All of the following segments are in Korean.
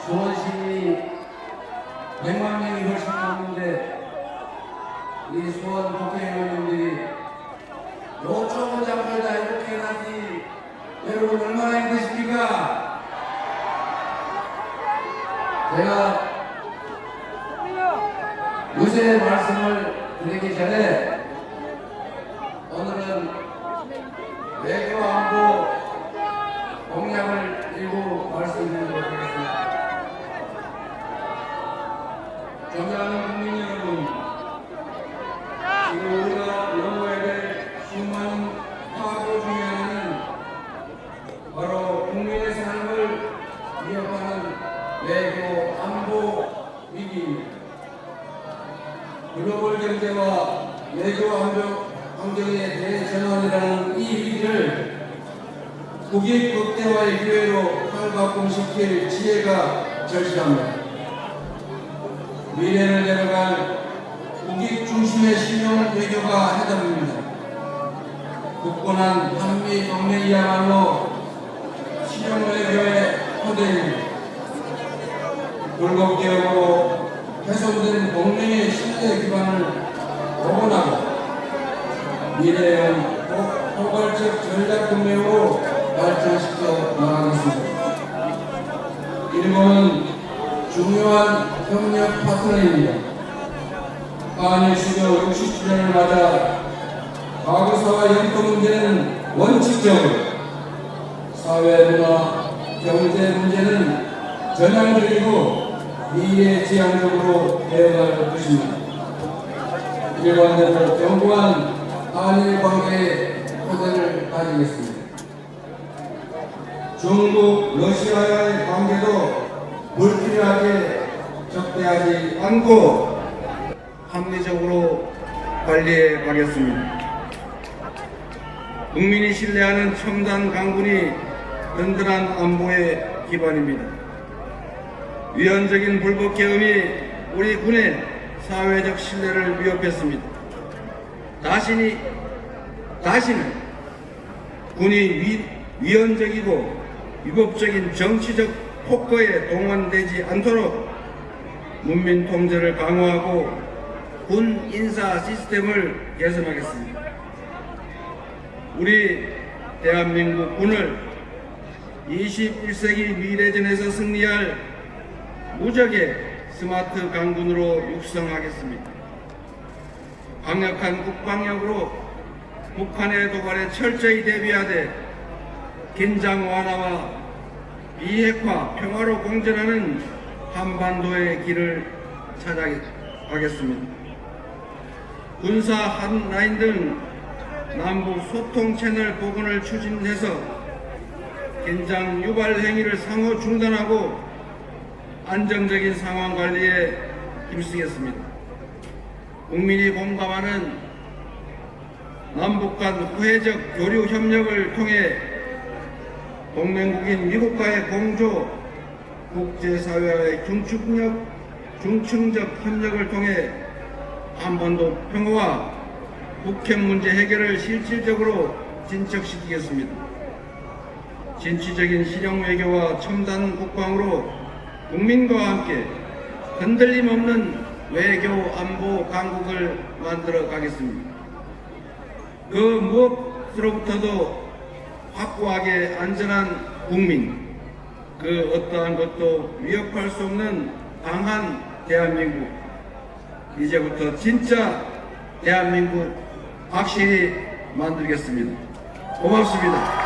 수원시민이 100만 명이 훨씬 넘는데 이 수원 국회의원님들이 요청을 잡고 다 이렇게 해놨지 여러분 얼마나 힘드십니까? 제가 요새 말씀을 드리기 전에 오늘은 외교 안보 공약을 일부 말씀드리도록 하겠습니다. 존경하는 국민 여러분, 지금 우리가 넘어야 될 수많은 파고 중에 하나는 바로 국민의 삶을 위협하는 외교 안보 위기입니다. 글로벌 경제와 외교 안보 환경의 대전환이라는 이 위기를 국익 극대화의 기회로 탈바꿈시킬 지혜가 절실합니다. 미래를 내려갈 국익 중심의 신용 외교가 해답입니다. 굳건한 한미 동맹이야말로 신용 외교의 토대입니다. 굴곡기업으로 훼손된 동맹의 신뢰 기반을 복원하고 미래형 포괄적 전략동맹으로 발전시켜 나가겠습니다. 일본은 중요한 협력 파트너입니다. 한일 수교 60주년을 맞아 과거사와 연도 문제는 원칙적으로, 사회, 문화, 경제 문제는 전향적이고 미래지향적으로 대응할 것입니다. 일관되고 견고한 한일 관계의 토대를 가지겠습니다. 중국, 러시아와의 관계도 불필요하게 적대하지 않고 합리적으로 관리해 가겠습니다. 국민이 신뢰하는 첨단 강군이 든든한 안보의 기반입니다. 위헌적인 불법 계엄이 우리 군의 사회적 신뢰를 위협했습니다. 다시는 군이 위헌적이고 위법적인 정치적 폭거에 동원되지 않도록 문민 통제를 강화하고 군 인사 시스템을 개선하겠습니다. 우리 대한민국 군을 21세기 미래전에서 승리할 무적의 스마트 강군으로 육성하겠습니다. 강력한 국방력으로 북한의 도발에 철저히 대비하되 긴장 완화와 비핵화, 평화로 공존하는 한반도의 길을 찾아가겠습니다. 군사 핫라인 등 남북 소통 채널 복원을 추진해서 긴장 유발 행위를 상호 중단하고 안정적인 상황 관리에 힘쓰겠습니다. 국민이 공감하는 남북 간 우회적 교류 협력을 통해 동맹국인 미국과의 공조, 국제사회와의 중층적 협력을 통해 한반도 평화와 북핵 문제 해결을 실질적으로 진척시키겠습니다. 진취적인 실용 외교와 첨단 국방으로 국민과 함께 흔들림 없는 외교 안보 강국을 만들어 가겠습니다. 그 무엇으로부터도 확고하게 안전한 국민, 그 어떠한 것도 위협할 수 없는 강한 대한민국, 이제부터 진짜 대한민국 확실히 만들겠습니다. 고맙습니다.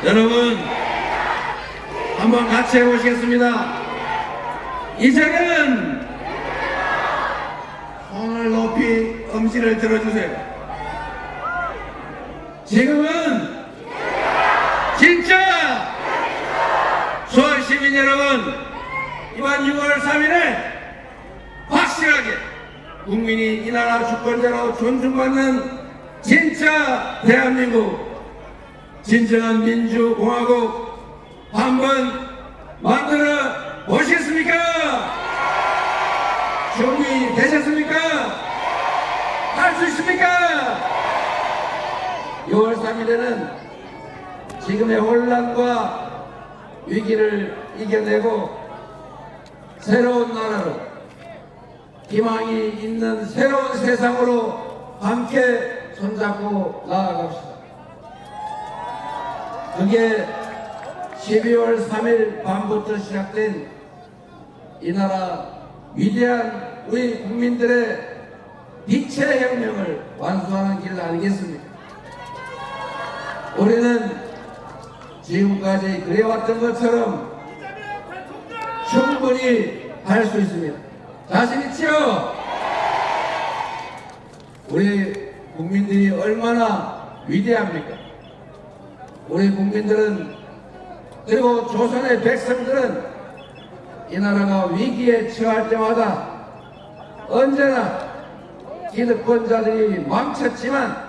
여러분, 한번 같이 해보시겠습니다. 이제는 손을 높이 엄지를 들어주세요. 지금은 진짜 수원 시민 여러분, 이번 6월 3일에 확실하게 국민이 이 나라 주권자로 존중받는 진짜 대한민국, 진정한 민주공화국 한번 만들어 보시겠습니까? 준비되셨습니까? 할 수 있습니까? 6월 3일에는 지금의 혼란과 위기를 이겨내고 새로운 나라로, 희망이 있는 새로운 세상으로 함께 손잡고 나아갑시다. 그게 12월 3일 밤부터 시작된 이 나라 위대한 우리 국민들의 빛의 혁명을 완수하는 길 아니겠습니까? 우리는 지금까지 그래왔던 것처럼 충분히 할 수 있습니다. 자신 있지요? 우리 국민들이 얼마나 위대합니까? 우리 국민들은, 그리고 조선의 백성들은 이 나라가 위기에 처할 때마다 언제나 기득권자들이 망쳤지만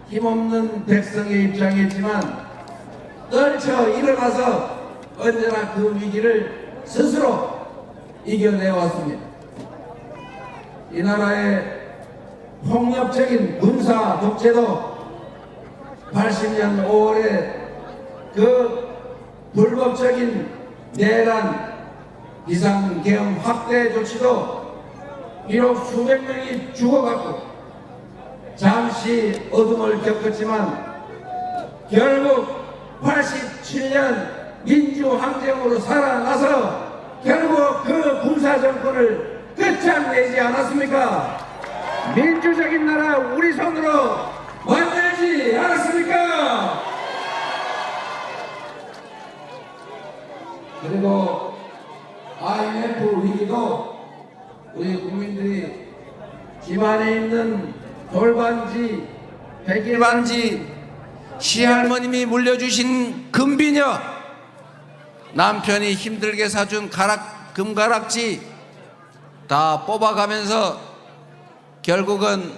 힘없는 백성의 입장이었지만 떨쳐 일어나서 언제나 그 위기를 스스로 이겨내왔습니다. 이 나라의 폭력적인 군사 독재도 80년 5월에 그 불법적인 내란 비상계엄 확대 조치도 비록 수백 명이 죽어갔고 잠시 어둠을 겪었지만 결국 87년 민주항쟁으로 살아나서 결국 그 군사정권을 끝장내지 않았습니까? 민주적인 나라 우리 손으로 만들지 않았습니까? 그리고 IMF 위기도 우리 국민들이 집안에 있는 돌반지, 백일반지, 시할머님이 물려주신 금비녀, 남편이 힘들게 사준 금가락지 다 뽑아가면서 결국은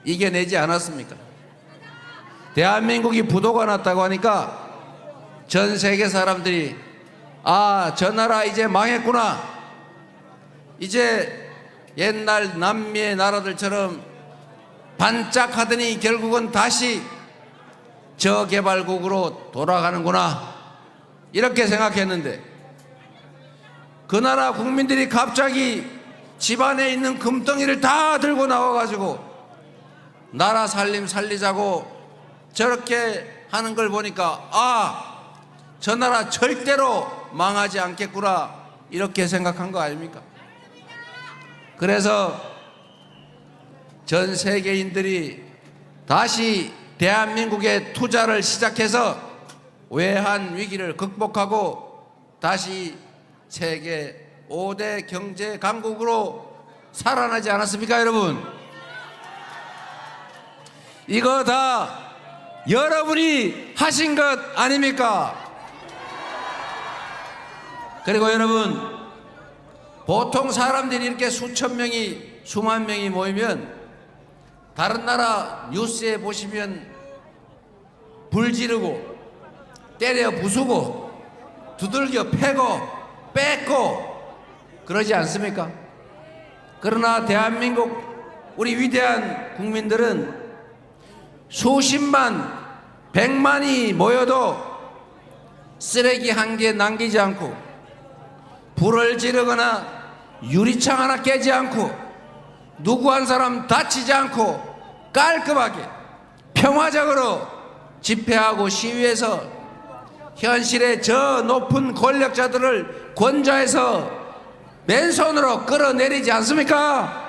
이겨내지 않았습니까? 대한민국이 부도가 났다고 하니까 전 세계 사람들이 저 나라 이제 망했구나, 이제 옛날 남미의 나라들처럼 반짝하더니 결국은 다시 저개발국으로 돌아가는구나, 이렇게 생각했는데 그 나라 국민들이 갑자기 집안에 있는 금덩이를 다 들고 나와가지고 나라 살리자고 저렇게 하는 걸 보니까 저 나라 절대로 망하지 않겠구나, 이렇게 생각한 거 아닙니까? 그래서 전 세계인들이 다시 대한민국에 투자를 시작해서 외환 위기를 극복하고 다시 세계 5대 경제 강국으로 살아나지 않았습니까, 여러분? 이거 다 여러분이 하신 것 아닙니까? 그리고 여러분, 보통 사람들이 이렇게 수천 명이, 수만 명이 모이면 다른 나라 뉴스에 보시면 불 지르고 때려 부수고 두들겨 패고 뺏고 그러지 않습니까? 그러나 대한민국 우리 위대한 국민들은 수십만, 백만이 모여도 쓰레기 한 개 남기지 않고 불을 지르거나 유리창 하나 깨지 않고 누구 한 사람 다치지 않고 깔끔하게 평화적으로 집회하고 시위해서 현실의 저 높은 권력자들을 권좌해서 맨손으로 끌어내리지 않습니까?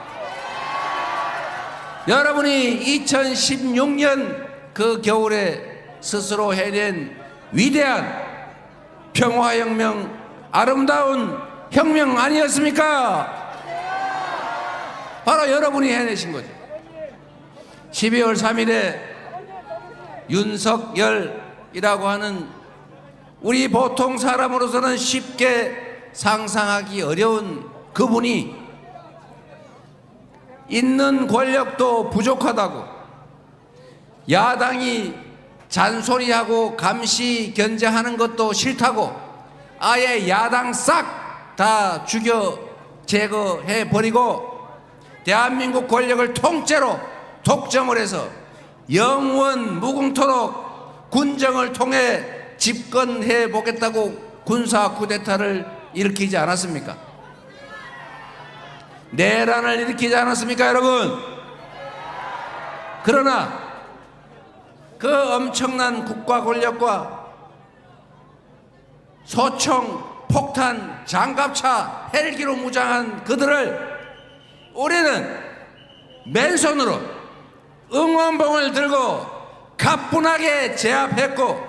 여러분이 2016년 그 겨울에 스스로 해낸 위대한 평화혁명, 아름다운 혁명 아니었습니까? 바로 여러분이 해내신 거죠. 12월 3일에 윤석열이라고 하는 우리 보통 사람으로서는 쉽게 상상하기 어려운 그분이 있는 권력도 부족하다고, 야당이 잔소리하고 감시 견제하는 것도 싫다고 아예 야당 싹 다 죽여 제거해 버리고 대한민국 권력을 통째로 독점을 해서 영원 무궁토록 군정을 통해 집권해 보겠다고 군사 쿠데타를 일으키지 않았습니까? 내란을 일으키지 않았습니까, 여러분? 그러나 그 엄청난 국가 권력과 소총, 폭탄, 장갑차, 헬기로 무장한 그들을 우리는 맨손으로 응원봉을 들고 가뿐하게 제압했고,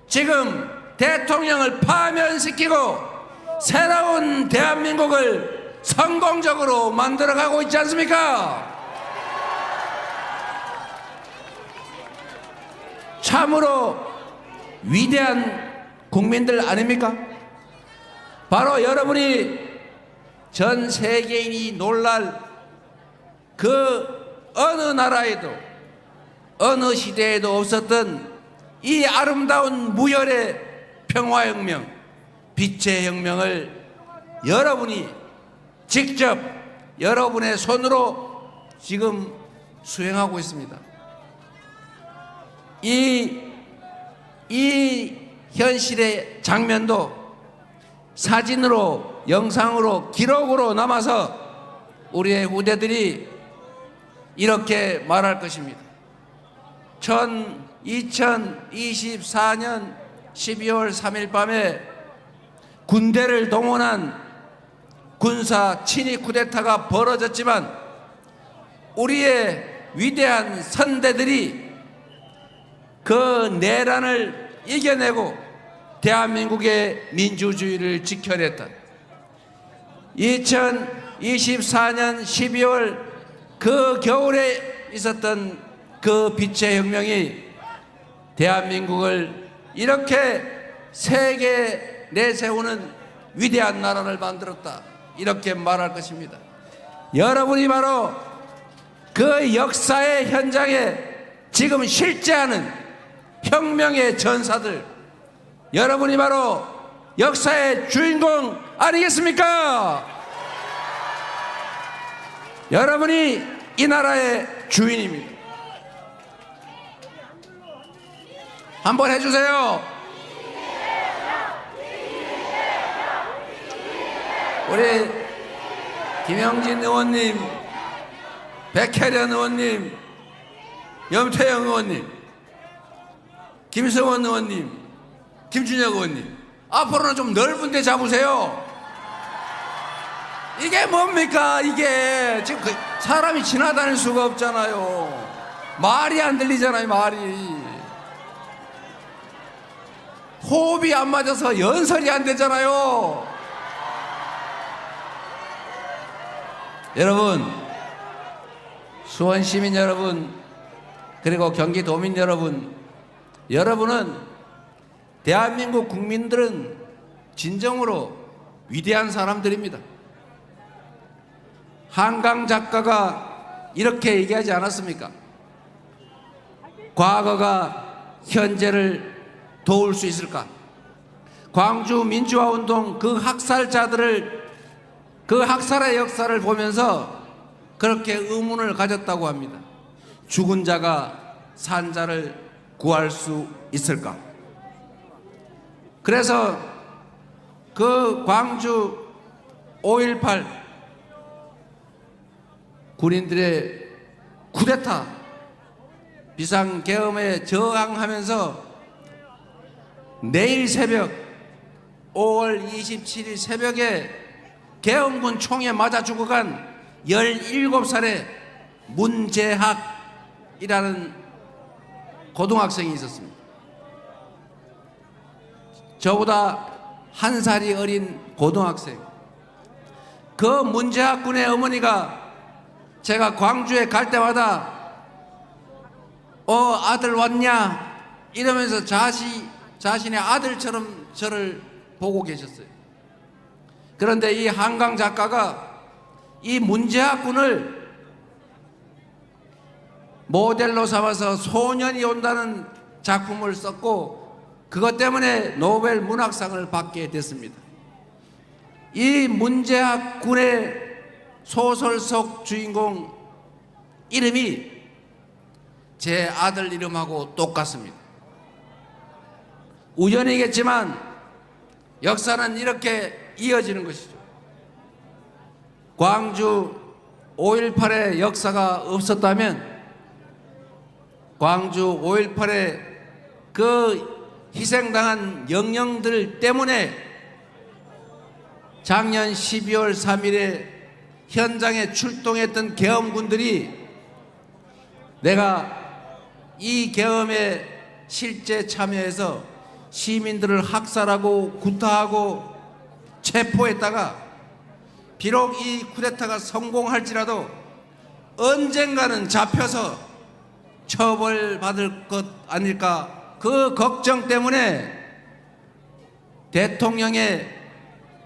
지금 대통령을 파면시키고 새로운 대한민국을 성공적으로 만들어가고 있지 않습니까? 참으로 위대한 국민들 아닙니까? 바로 여러분이 전 세계인이 놀랄 그 어느 나라에도 어느 시대에도 없었던 이 아름다운 무열의 평화혁명, 빛의 혁명을 여러분이 직접 여러분의 손으로 지금 수행하고 있습니다. 이 현실의 장면도 사진으로, 영상으로, 기록으로 남아서 우리의 후대들이 이렇게 말할 것입니다. 2024년 12월 3일 밤에 군대를 동원한 군사 친위 쿠데타가 벌어졌지만 우리의 위대한 선대들이 그 내란을 이겨내고 대한민국의 민주주의를 지켜냈다. 2024년 12월 그 겨울에 있었던 그 빛의 혁명이 대한민국을 이렇게 세계에 내세우는 위대한 나라를 만들었다, 이렇게 말할 것입니다. 여러분이 바로 그 역사의 현장에 지금 실제하는 혁명의 전사들, 여러분이 바로 역사의 주인공 아니겠습니까? 여러분이 이 나라의 주인입니다. 한번 해주세요. 우리 김영진 의원님, 백혜련 의원님, 염태영 의원님, 김성원 의원님, 김준혁 의원님, 앞으로는 좀 넓은 데 잡으세요. 이게 뭡니까? 이게 지금 사람이 지나다닐 수가 없잖아요. 말이 안 들리잖아요. 말이 호흡이 안 맞아서 연설이 안 되잖아요. 여러분, 수원 시민 여러분, 그리고 경기도민 여러분, 여러분은, 대한민국 국민들은 진정으로 위대한 사람들입니다. 한강 작가가 이렇게 얘기하지 않았습니까? 과거가 현재를 도울 수 있을까? 광주 민주화운동 그 학살자들을, 그 학살의 역사를 보면서 그렇게 의문을 가졌다고 합니다. 죽은 자가 산 자를 구할 수 있을까? 그래서 그 광주 5.18 군인들의 쿠데타 비상계엄에 저항하면서 내일 새벽 5월 27일 새벽에 계엄군 총에 맞아 죽어간 17살의 문재학이라는 고등학생이 있었습니다. 저보다 한 살이 어린 고등학생. 그 문재학 군의 어머니가 제가 광주에 갈 때마다 아들 왔냐 이러면서 자신의 아들처럼 저를 보고 계셨어요. 그런데 이 한강 작가가 이 문재학 군을 모델로 삼아서 소년이 온다는 작품을 썼고, 그것 때문에 노벨 문학상을 받게 됐습니다. 이 문재학 군의 소설 속 주인공 이름이 제 아들 이름하고 똑같습니다. 우연이겠지만 역사는 이렇게 이어지는 것이죠. 광주 5.18의 역사가 없었다면 광주 5.18의 그 희생당한 영령들 때문에 작년 12월 3일에 현장에 출동했던 계엄군들이 내가 이 계엄에 실제 참여해서 시민들을 학살하고 구타하고 체포했다가 비록 이 쿠데타가 성공할지라도 언젠가는 잡혀서 처벌받을 것 아닐까, 그 걱정 때문에 대통령의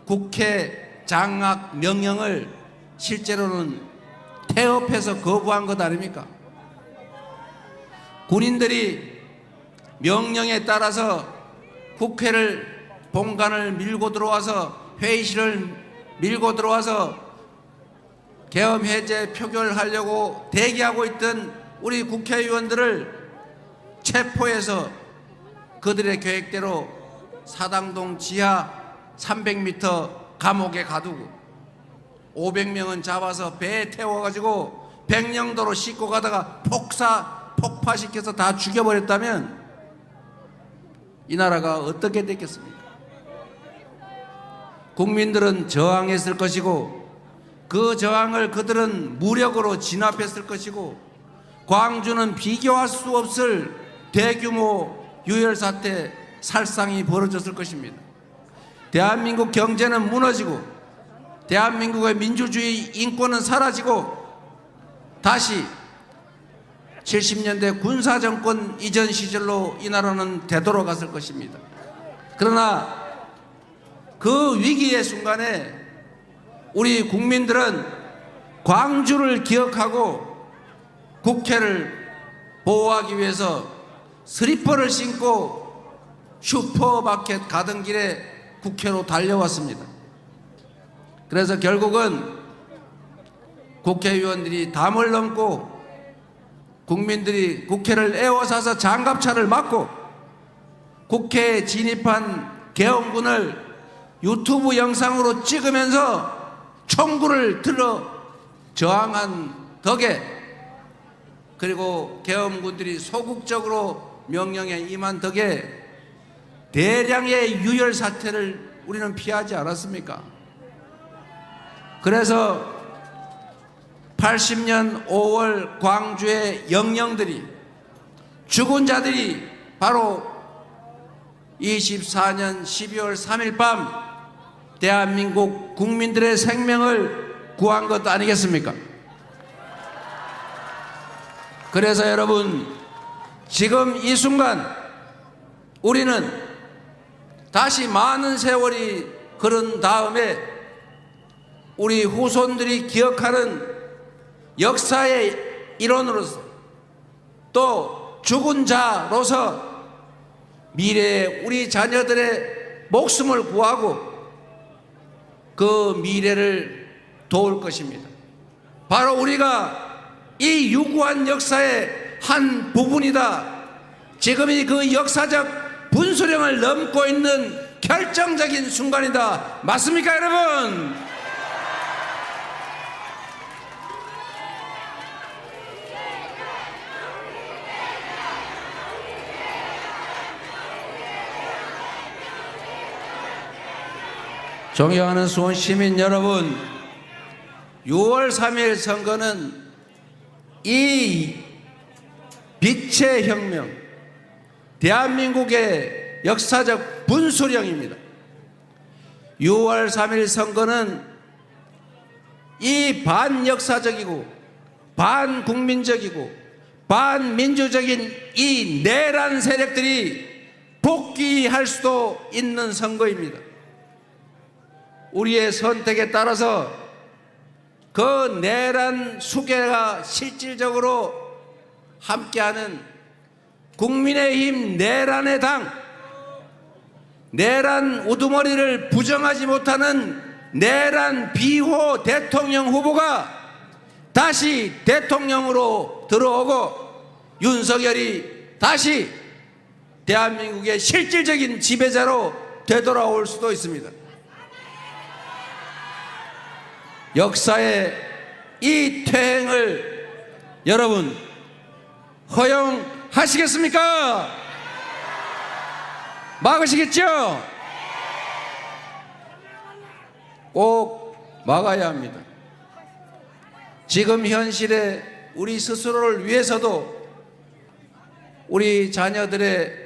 국회 장악 명령을 실제로는 태업해서 거부한 것 아닙니까? 군인들이 명령에 따라서 국회를 본관을 밀고 들어와서 회의실을 밀고 들어와서 계엄 해제 표결하려고 대기하고 있던 우리 국회의원들을 체포해서 그들의 계획대로 사당동 지하 300m 감옥에 가두고 500명은 잡아서 배에 태워가지고 백령도로 싣고 가다가 폭파시켜서 다 죽여버렸다면 이 나라가 어떻게 됐겠습니까? 국민들은 저항했을 것이고 그 저항을 그들은 무력으로 진압했을 것이고 광주는 비교할 수 없을 대규모 유혈사태 살상이 벌어졌을 것입니다. 대한민국 경제는 무너지고 대한민국의 민주주의 인권은 사라지고 다시 70년대 군사정권 이전 시절로 이 나라는 되돌아갔을 것입니다. 그러나 그 위기의 순간에 우리 국민들은 광주를 기억하고 국회를 보호하기 위해서 슬리퍼를 신고 슈퍼마켓 가던 길에 국회로 달려왔습니다. 그래서 결국은 국회의원들이 담을 넘고 국민들이 국회를 에워싸서 장갑차를 막고 국회에 진입한 계엄군을 유튜브 영상으로 찍으면서 총구를 들어 저항한 덕에, 그리고 계엄군들이 소극적으로 명령에 임한 덕에 대량의 유혈 사태를 우리는 피하지 않았습니까? 그래서 80년 5월 광주의 영령들이, 죽은 자들이 바로 24년 12월 3일 밤 대한민국 국민들의 생명을 구한 것 아니겠습니까? 그래서 여러분, 지금 이 순간 우리는 다시 많은 세월이 흐른 다음에 우리 후손들이 기억하는 역사의 일원으로서 또 죽은 자로서 미래에 우리 자녀들의 목숨을 구하고 그 미래를 도울 것입니다. 바로 우리가 이 유구한 역사의 한 부분이다. 지금이 그 역사적 분수령을 넘고 있는 결정적인 순간이다. 맞습니까, 여러분? 존경하는 수원 시민 여러분, 6월 3일 선거는 이 빛의 혁명, 대한민국의 역사적 분수령입니다. 6월 3일 선거는 이 반역사적이고 반국민적이고 반민주적인 이 내란 세력들이 복귀할 수도 있는 선거입니다. 우리의 선택에 따라서 그 내란 수괴가 실질적으로 함께하는 국민의힘 내란의 당, 내란 우두머리를 부정하지 못하는 내란 비호 대통령 후보가 다시 대통령으로 들어오고 윤석열이 다시 대한민국의 실질적인 지배자로 되돌아올 수도 있습니다. 역사의 이 퇴행을 여러분 허용하시겠습니까? 막으시겠죠? 꼭 막아야 합니다. 지금 현실에 우리 스스로를 위해서도 우리 자녀들의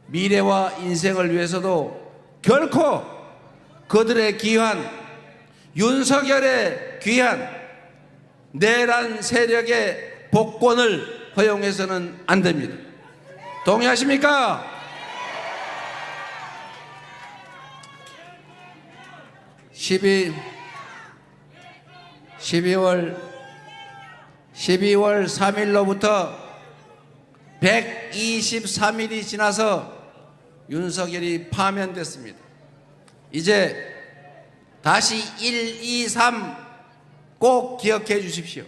미래와 인생을 위해서도 결코 그들의 귀한 윤석열의 귀한 내란 세력의 복권을 허용해서는 안 됩니다. 동의하십니까? (12월 3일로부터 123일이 지나서 윤석열이 파면됐습니다. 이제 다시 1, 2, 3 꼭 기억해 주십시오.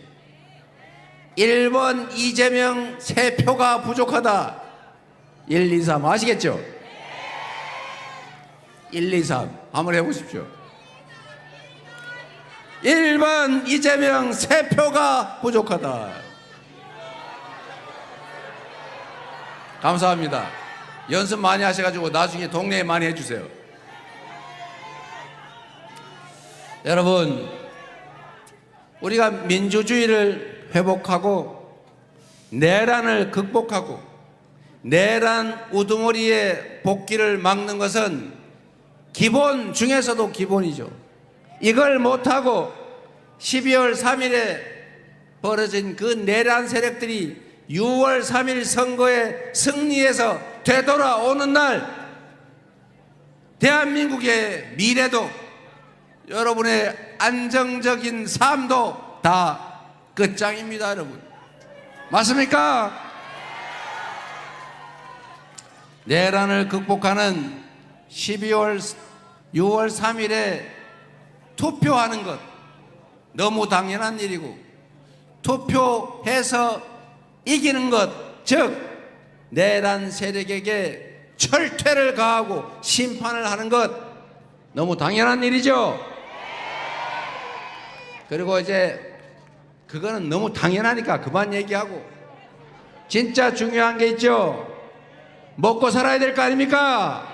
1번 이재명 3표가 부족하다. 1, 2, 3 아시겠죠? 1, 2, 3 한번 해보십시오. 1번 이재명 3표가 부족하다. 감사합니다. 연습 많이 하셔가지고 나중에 동네에 많이 해주세요. 여러분, 우리가 민주주의를 회복하고 내란을 극복하고 내란 우두머리의 복귀를 막는 것은 기본 중에서도 기본이죠. 이걸 못하고 12월 3일에 벌어진 그 내란 세력들이 6월 3일 선거에 승리해서 되돌아오는 날 대한민국의 미래도 여러분의 안정적인 삶도 다 끝장입니다, 여러분. 맞습니까? 내란을 극복하는 6월 3일에 투표하는 것 너무 당연한 일이고, 투표해서 이기는 것, 즉 내란 세력에게 철퇴를 가하고 심판을 하는 것 너무 당연한 일이죠. 그리고 이제 그거는 너무 당연하니까 그만 얘기하고, 진짜 중요한 게 있죠. 먹고 살아야 될 거 아닙니까?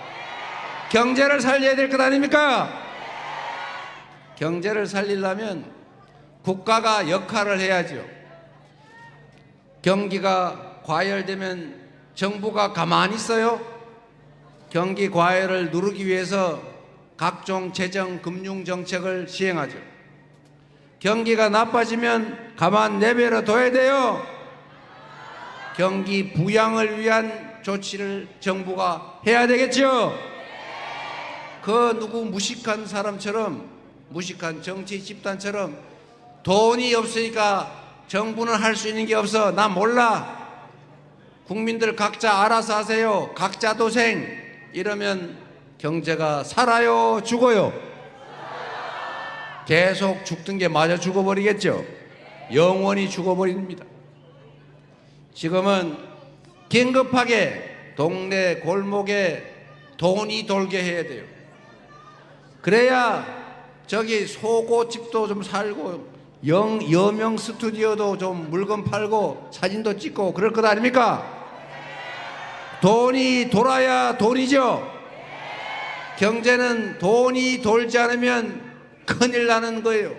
경제를 살려야 될 것 아닙니까? 경제를 살리려면 국가가 역할을 해야죠. 경기가 과열되면 정부가 가만히 있어요? 경기 과열을 누르기 위해서 각종 재정 금융 정책을 시행하죠. 경기가 나빠지면 가만 내버려 둬야 돼요. 경기 부양을 위한 조치를 정부가 해야 되겠죠. 그 누구 무식한 사람처럼, 무식한 정치 집단처럼 돈이 없으니까 정부는 할 수 있는 게 없어, 나 몰라, 국민들 각자 알아서 하세요, 각자 도생, 이러면 경제가 살아요, 죽어요? 계속 죽던 게 마저 죽어버리겠죠. 영원히 죽어버립니다. 지금은 긴급하게 동네 골목에 돈이 돌게 해야 돼요. 그래야 저기 속옷집도 좀 살고 여명 스튜디오도 좀 물건 팔고 사진도 찍고 그럴 것 아닙니까? 돈이 돌아야 돈이죠. 경제는 돈이 돌지 않으면 큰일 나는 거예요.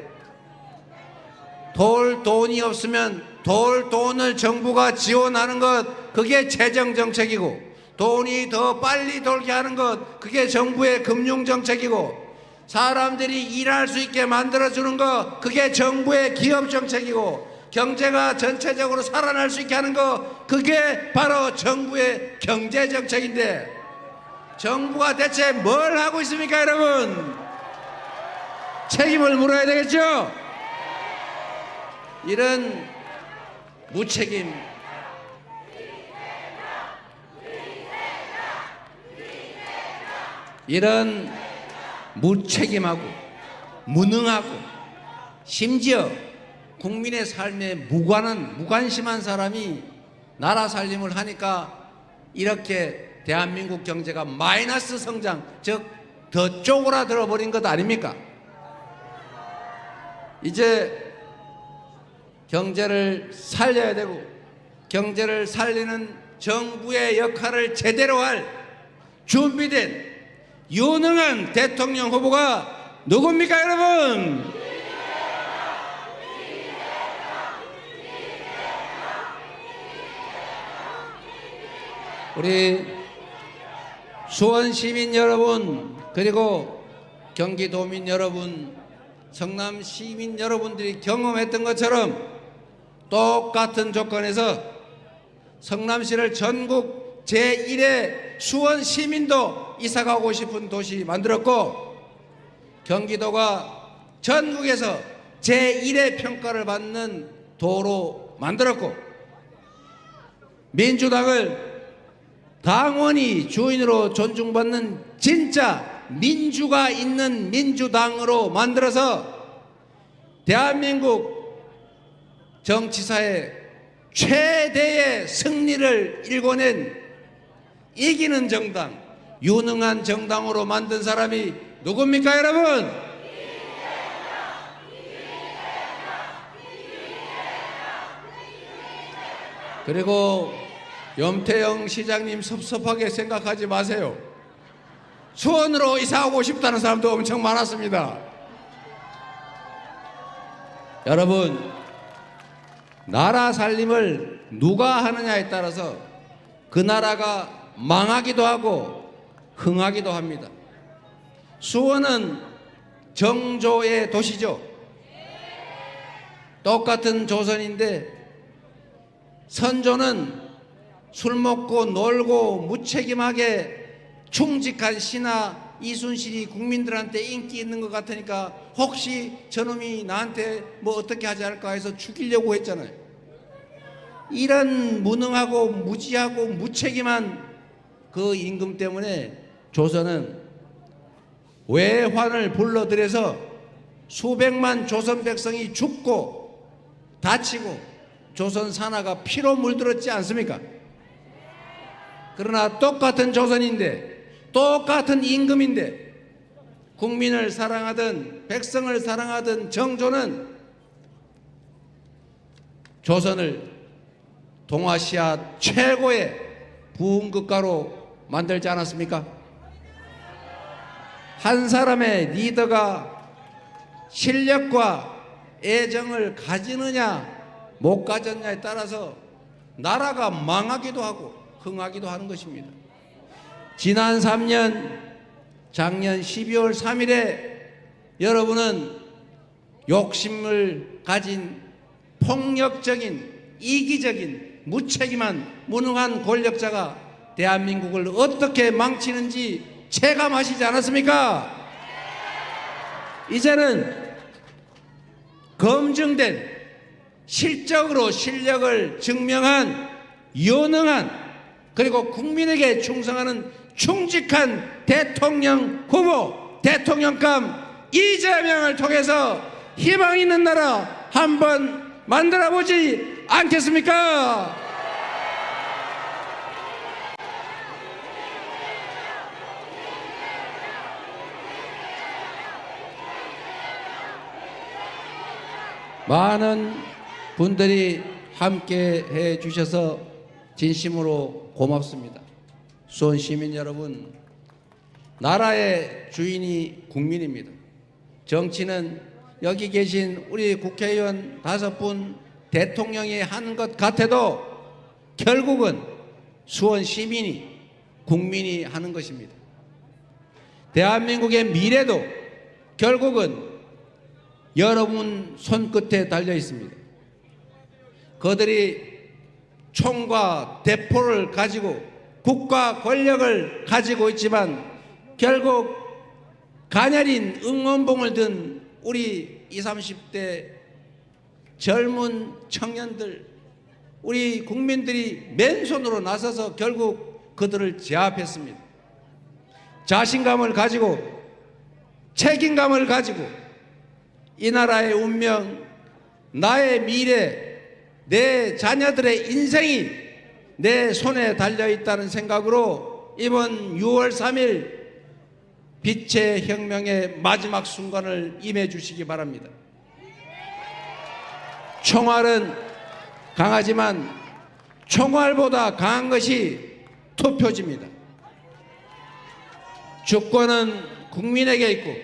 돈이 없으면 돈을 정부가 지원하는 것, 그게 재정정책이고, 돈이 더 빨리 돌게 하는 것, 그게 정부의 금융정책이고, 사람들이 일할 수 있게 만들어주는 것, 그게 정부의 기업정책이고, 경제가 전체적으로 살아날 수 있게 하는 것, 그게 바로 정부의 경제정책인데, 정부가 대체 뭘 하고 있습니까, 여러분? 책임을 물어야 되겠죠? 이런 무책임, 이런 무책임하고 무능하고 심지어 국민의 삶에 무관심한 사람이 나라 살림을 하니까 이렇게 대한민국 경제가 마이너스 성장, 즉 더 쪼그라들어 버린 것 아닙니까? 이제 경제를 살려야 되고 경제를 살리는 정부의 역할을 제대로 할 준비된 유능한 대통령 후보가 누굽니까, 여러분? 우리 수원 시민 여러분, 그리고 경기도민 여러분, 성남 시민 여러분들이 경험했던 것처럼 똑같은 조건에서 성남시를 전국 제1의 수원 시민도 이사가고 싶은 도시 만들었고, 경기도가 전국에서 제1의 평가를 받는 도로 만들었고, 민주당을 당원이 주인으로 존중받는 진짜 민주가 있는 민주당으로 만들어서 대한민국 정치사의 최대의 승리를 일궈낸 이기는 정당, 유능한 정당으로 만든 사람이 누굽니까, 여러분? 그리고 염태영 시장님 섭섭하게 생각하지 마세요. 수원으로 이사하고 싶다는 사람도 엄청 많았습니다. 여러분, 나라 살림을 누가 하느냐에 따라서 그 나라가 망하기도 하고 흥하기도 합니다. 수원은 정조의 도시죠. 똑같은 조선인데 선조는 술 먹고 놀고 무책임하게 충직한 신하 이순신이 국민들한테 인기 있는 것 같으니까 혹시 저놈이 나한테 뭐 어떻게 하지 않을까 해서 죽이려고 했잖아요. 이런 무능하고 무지하고 무책임한 그 임금 때문에 조선은 외환을 불러들여서 수백만 조선 백성이 죽고 다치고 조선 산하가 피로 물들었지 않습니까? 그러나 똑같은 조선인데, 똑같은 임금인데, 국민을 사랑하던 백성을 사랑하던 정조는 조선을 동아시아 최고의 부흥국가로 만들지 않았습니까? 한 사람의 리더가 실력과 애정을 가지느냐 못 가졌냐에 따라서 나라가 망하기도 하고 흥하기도 하는 것입니다. 지난 3년 작년 12월 3일에 여러분은 욕심을 가진 폭력적인 이기적인 무책임한 무능한 권력자가 대한민국을 어떻게 망치는지 체감하시지 않았습니까? 이제는 검증된 실적으로 실력을 증명한 유능한 그리고 국민에게 충성하는 충직한 대통령 후보, 대통령감 이재명을 통해서 희망 있는 나라 한번 만들어 보지 않겠습니까? 많은 분들이 함께 해 주셔서 진심으로 고맙습니다. 수원 시민 여러분, 나라의 주인이 국민입니다. 정치는 여기 계신 우리 국회의원 5분 대통령이 하는 것 같아도 결국은 수원 시민이 국민이 하는 것입니다. 대한민국의 미래도 결국은 여러분 손끝에 달려 있습니다. 그들이 총과 대포를 가지고 국가 권력을 가지고 있지만 결국 가녀린 응원봉을 든 우리 20, 30대 젊은 청년들, 우리 국민들이 맨손으로 나서서 결국 그들을 제압했습니다. 자신감을 가지고 책임감을 가지고 이 나라의 운명, 나의 미래, 내 자녀들의 인생이 내 손에 달려있다는 생각으로 이번 6월 3일 빛의 혁명의 마지막 순간을 임해 주시기 바랍니다. 총알은 강하지만 총알보다 강한 것이 투표지입니다. 주권은 국민에게 있고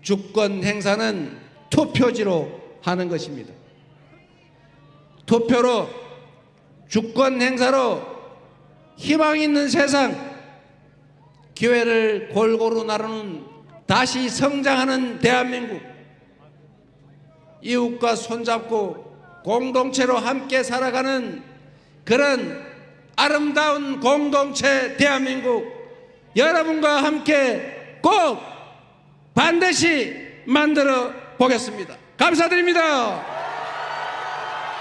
주권 행사는 투표지로 하는 것입니다. 투표로 주권 행사로 희망 있는 세상, 기회를 골고루 나누는 다시 성장하는 대한민국, 이웃과 손잡고 공동체로 함께 살아가는 그런 아름다운 공동체 대한민국, 여러분과 함께 꼭 반드시 만들어 보겠습니다. 감사드립니다.